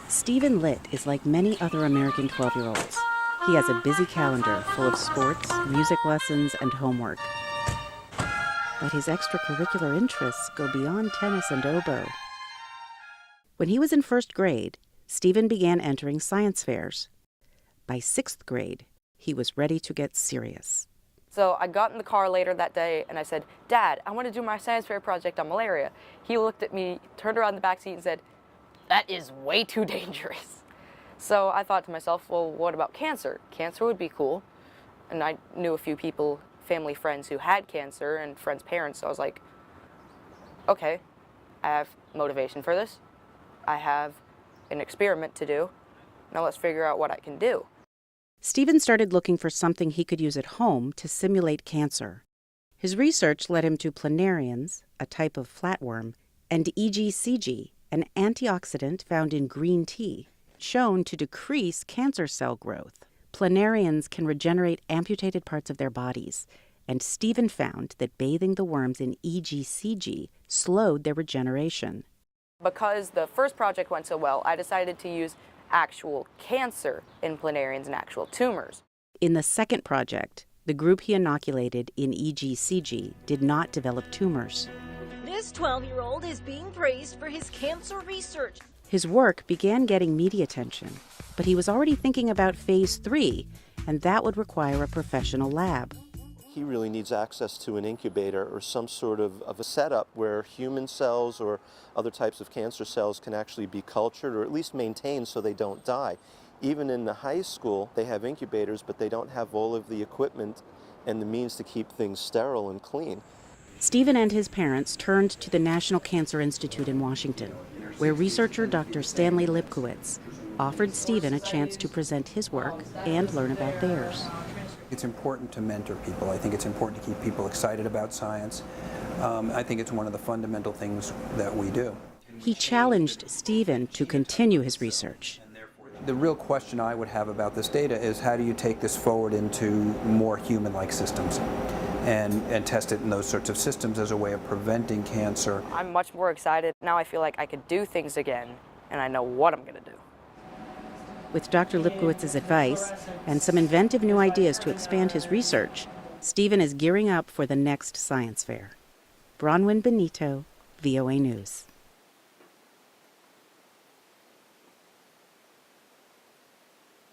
Stephen Litt is like many other American 12-year-olds. He has a busy calendar full of sports, music lessons, and homework. But his extracurricular interests go beyond tennis and oboe. When he was in first grade, Stephen began entering science fairs. By sixth grade, he was ready to get serious. So I got in the car later that day and I said, "Dad, I want to do my science fair project on malaria." He looked at me, turned around the back seat and said, "That is way too dangerous." So I thought to myself, well, what about cancer? Cancer would be cool. And I knew a few people, family friends who had cancer and friends' parents, so I was like, okay, I have motivation for this. I have an experiment to do. Now let's figure out what I can do. Stephen started looking for something he could use at home to simulate cancer. His research led him to planarians, a type of flatworm, and EGCG, an antioxidant found in green tea, shown to decrease cancer cell growth. Planarians can regenerate amputated parts of their bodies, and Stephen found that bathing the worms in EGCG slowed their regeneration. Because the first project went so well, I decided to use actual cancer in planarians and actual tumors. In the second project, the group he inoculated in EGCG did not develop tumors. This 12-year-old is being praised for his cancer research. His work began getting media attention, but he was already thinking about phase 3, and that would require a professional lab. He really needs access to an incubator or some sort of a setup where human cells or other types of cancer cells can actually be cultured or at least maintained so they don't die. Even in the high school, they have incubators, but they don't have all of the equipment and the means to keep things sterile and clean. Stephen and his parents turned to the National Cancer Institute in Washington, where researcher Dr. Stanley Lipkowitz offered Stephen a chance to present his work and learn about theirs. It's important to mentor people. I think it's important to keep people excited about science. I think it's one of the fundamental things that we do. He challenged Stephen to continue his research. The real question I would have about this data is how do you take this forward into more human-like systems and test it in those sorts of systems as a way of preventing cancer. I'm much more excited. Now I feel like I could do things again, and I know what I'm going to do. With Dr. Lipkowitz's advice and some inventive new ideas to expand his research, Stephen is gearing up for the next science fair. Bronwyn Benito, VOA News.